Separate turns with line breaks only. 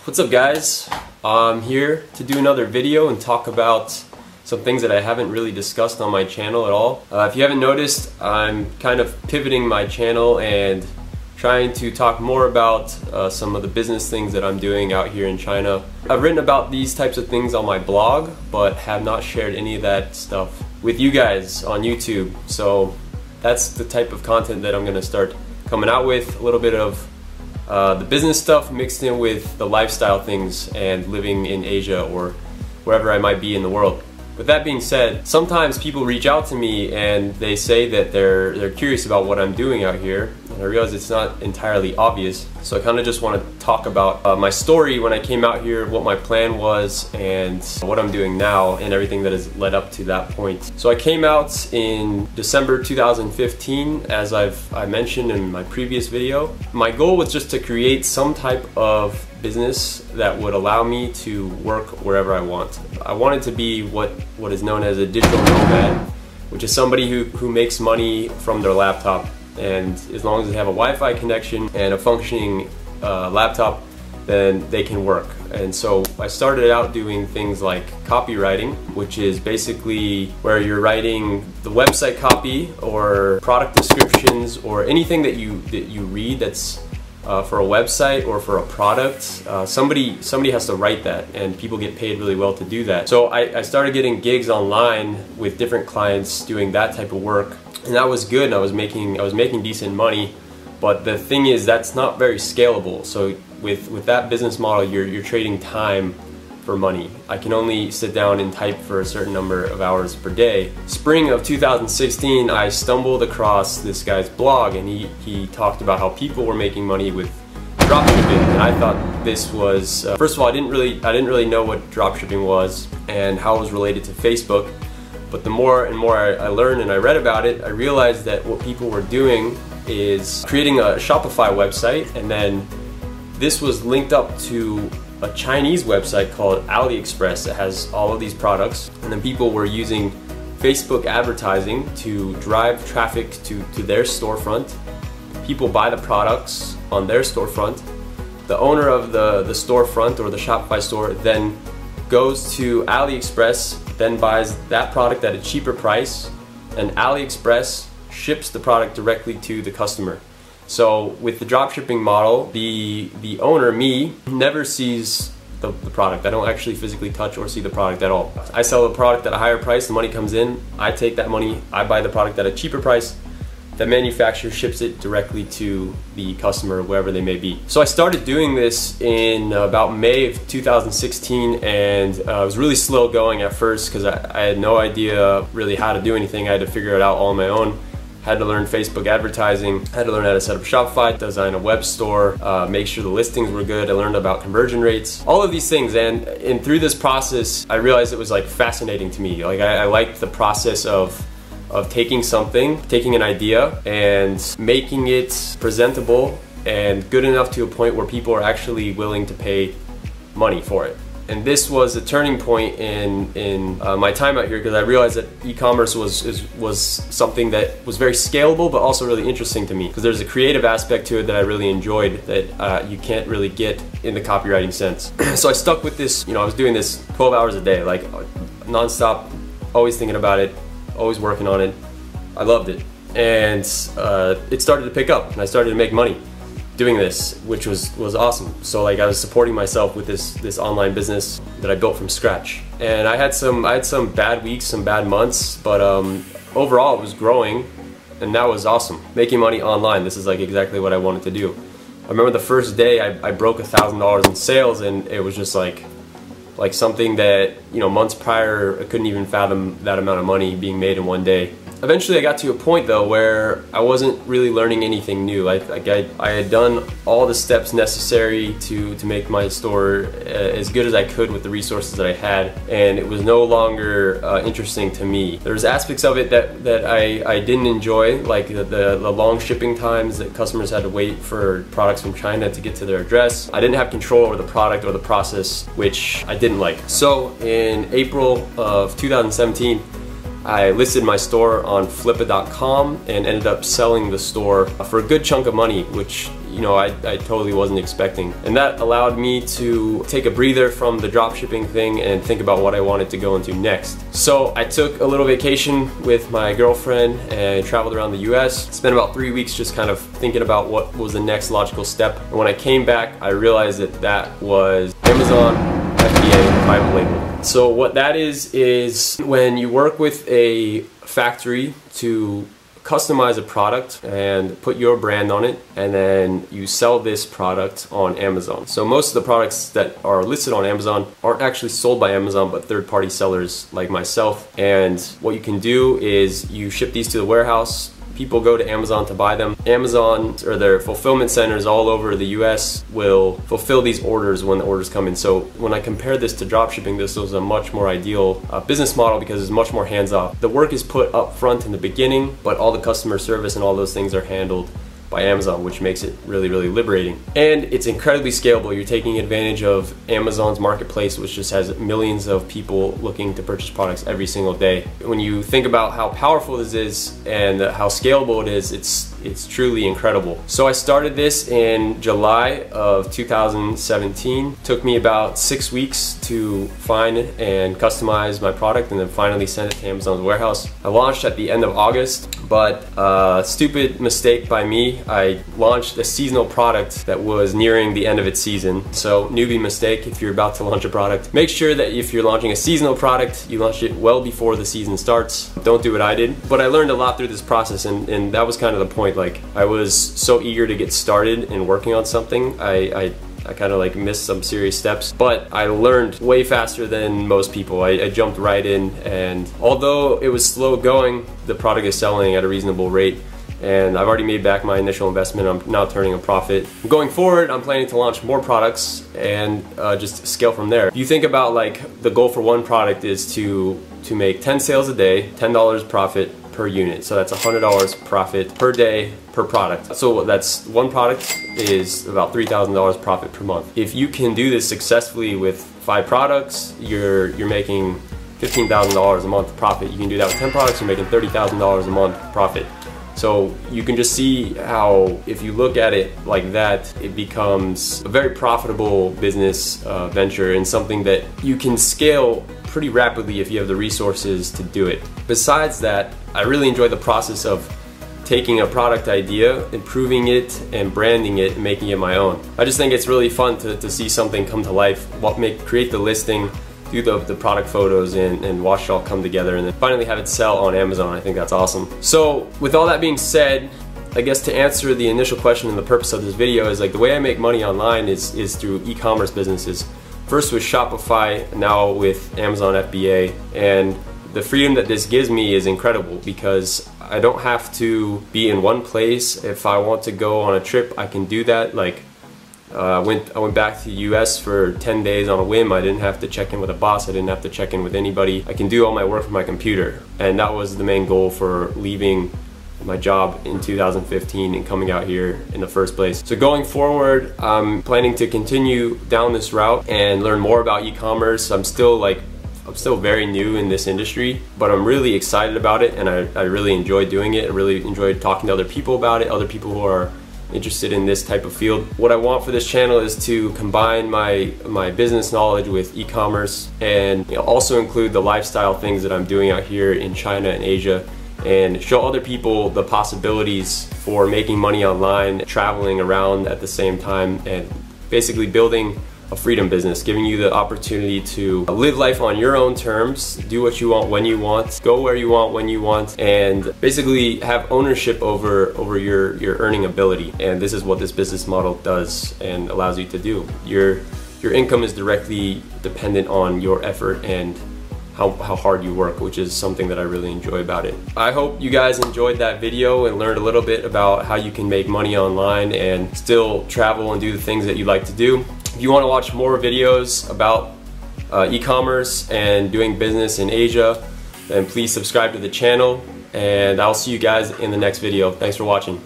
What's up, guys? I'm here to do another video and talk about some things that I haven't really discussed on my channel at all. If you haven't noticed, I'm kind of pivoting my channel and trying to talk more about some of the business things that I'm doing out here in China. I've written about these types of things on my blog, but have not shared any of that stuff with you guys on YouTube. So that's the type of content that I'm gonna start coming out with, a little bit of the business stuff mixed in with the lifestyle things and living in Asia or wherever I might be in the world. With that being said, sometimes people reach out to me and they say that they're curious about what I'm doing out here, and I realize it's not entirely obvious. So I kind of just want to talk about my story when I came out here, what my plan was, and what I'm doing now, and everything that has led up to that point. So I came out in December 2015, as I mentioned in my previous video. My goal was just to create some type of business that would allow me to work wherever I want. I wanted to be what is known as a digital nomad, which is somebody who makes money from their laptop, and as long as they have a Wi-Fi connection and a functioning laptop, then they can work. And so I started out doing things like copywriting, which is basically where you're writing the website copy or product descriptions or anything that you read that's for a website or for a product. Somebody has to write that, and people get paid really well to do that. So I started getting gigs online with different clients doing that type of work, and that was good, and I was making decent money. But the thing is, that's not very scalable. So with that business model, you're trading time for money. I can only sit down and type for a certain number of hours per day. Spring of 2016, I stumbled across this guy's blog, and he talked about how people were making money with dropshipping, and I thought this was first of all, I didn't really know what dropshipping was and how it was related to Facebook. But the more and more I learned and I read about it, I realized that what people were doing is creating a Shopify website, and then this was linked up to a Chinese website called AliExpress that has all of these products, and then people were using Facebook advertising to drive traffic to their storefront. People buy the products on their storefront. The owner of the storefront or the Shopify store then goes to AliExpress, then buys that product at a cheaper price, and AliExpress ships the product directly to the customer. So with the dropshipping model, the owner, me, never sees the product. I don't actually physically touch or see the product at all. I sell the product at a higher price, the money comes in, I take that money, I buy the product at a cheaper price, the manufacturer ships it directly to the customer, wherever they may be. So I started doing this in about May of 2016, and it was really slow going at first because I had no idea really how to do anything. I had to figure it out all on my own. Had to learn Facebook advertising, had to learn how to set up Shopify, design a web store, make sure the listings were good. I learned about conversion rates, all of these things, and through this process, I realized it was like fascinating to me. Like I liked the process of taking an idea and making it presentable and good enough to a point where people are actually willing to pay money for it. And this was a turning point in my time out here, because I realized that e-commerce was something that was very scalable, but also really interesting to me, because there's a creative aspect to it that I really enjoyed that you can't really get in the copywriting sense. So I stuck with this. I was doing this 12 hours a day, like non-stop, always thinking about it, always working on it. I loved it, and it started to pick up, and I started to make money doing this, which was awesome. So like I was supporting myself with this online business that I built from scratch, and I had some bad weeks, some bad months, but overall it was growing, and that was awesome. Making money online, this is like exactly what I wanted to do. I remember the first day I broke $1,000 in sales, and it was just like something that months prior I couldn't even fathom that amount of money being made in one day. Eventually I got to a point though where I wasn't really learning anything new. I had done all the steps necessary to make my store as good as I could with the resources that I had, and it was no longer interesting to me. There's aspects of it that I didn't enjoy, like the long shipping times that customers had to wait for products from China to get to their address. I didn't have control over the product or the process, which I didn't like. So in April of 2017, I listed my store on flippa.com and ended up selling the store for a good chunk of money, which you know, I totally wasn't expecting. And that allowed me to take a breather from the dropshipping thing and think about what I wanted to go into next. So I took a little vacation with my girlfriend and traveled around the US. Spent about 3 weeks just kind of thinking about what was the next logical step. And when I came back, I realized that that was Amazon FBA private label. So what that is when you work with a factory to customize a product and put your brand on it, and then you sell this product on Amazon. So most of the products that are listed on Amazon aren't actually sold by Amazon, but third-party sellers like myself. And what you can do is you ship these to the warehouse. People go to Amazon to buy them. Amazon or their fulfillment centers all over the US will fulfill these orders when the orders come in. So when I compare this to dropshipping, this was a much more ideal business model because it's much more hands-off. The work is put up front in the beginning, but all the customer service and all those things are handled by Amazon, which makes it really, really liberating. And it's incredibly scalable. You're taking advantage of Amazon's marketplace, which just has millions of people looking to purchase products every single day. When you think about how powerful this is and how scalable it is, it's truly incredible. So I started this in July of 2017. Took me about 6 weeks to find and customize my product and then finally send it to Amazon's warehouse. I launched at the end of August, but stupid mistake by me. I launched a seasonal product that was nearing the end of its season. So newbie mistake, if you're about to launch a product, make sure that if you're launching a seasonal product, you launch it well before the season starts. Don't do what I did. But I learned a lot through this process, and that was kind of the point. Like, I was so eager to get started in working on something. I kind of like missed some serious steps, but I learned way faster than most people. I jumped right in, and although it was slow going, the product is selling at a reasonable rate. And I've already made back my initial investment. I'm now turning a profit. Going forward, I'm planning to launch more products and just scale from there. If you think about, like, the goal for one product is to make 10 sales a day, $10 profit per unit. So that's $100 profit per day per product. So that's one product is about $3,000 profit per month. If you can do this successfully with 5 products, you're making $15,000 a month profit. You can do that with 10 products, you're making $30,000 a month profit. So you can just see how, if you look at it like that, it becomes a very profitable business venture and something that you can scale pretty rapidly if you have the resources to do it. Besides that, I really enjoy the process of taking a product idea, improving it, and branding it, and making it my own. I just think it's really fun to see something come to life, create the listing, do the product photos, and watch it all come together, and then finally have it sell on Amazon. I think that's awesome. So with all that being said, I guess to answer the initial question and the purpose of this video is, like, the way I make money online is through e-commerce businesses. First with Shopify, now with Amazon FBA, and the freedom that this gives me is incredible because I don't have to be in one place. If I want to go on a trip, I can do that. Like, I went back to the US for 10 days on a whim. I didn't have to check in with a boss. I didn't have to check in with anybody. I can do all my work from my computer. And that was the main goal for leaving my job in 2015 and coming out here in the first place. So going forward, I'm planning to continue down this route and learn more about e-commerce. I'm still very new in this industry, but I'm really excited about it, and I really enjoy doing it. I really enjoy talking to other people about it, other people who are interested in this type of field. What I want for this channel is to combine my business knowledge with e-commerce, and also include the lifestyle things that I'm doing out here in China and Asia, and show other people the possibilities for making money online, traveling around at the same time, and basically building a freedom business, giving you the opportunity to live life on your own terms, do what you want when you want, go where you want when you want, and basically have ownership over your earning ability. And this is what this business model does and allows you to do. Your income is directly dependent on your effort and how hard you work, which is something that I really enjoy about it. I hope you guys enjoyed that video and learned a little bit about how you can make money online and still travel and do the things that you like to do. If you want to watch more videos about e-commerce and doing business in Asia, then please subscribe to the channel, and I'll see you guys in the next video. Thanks for watching.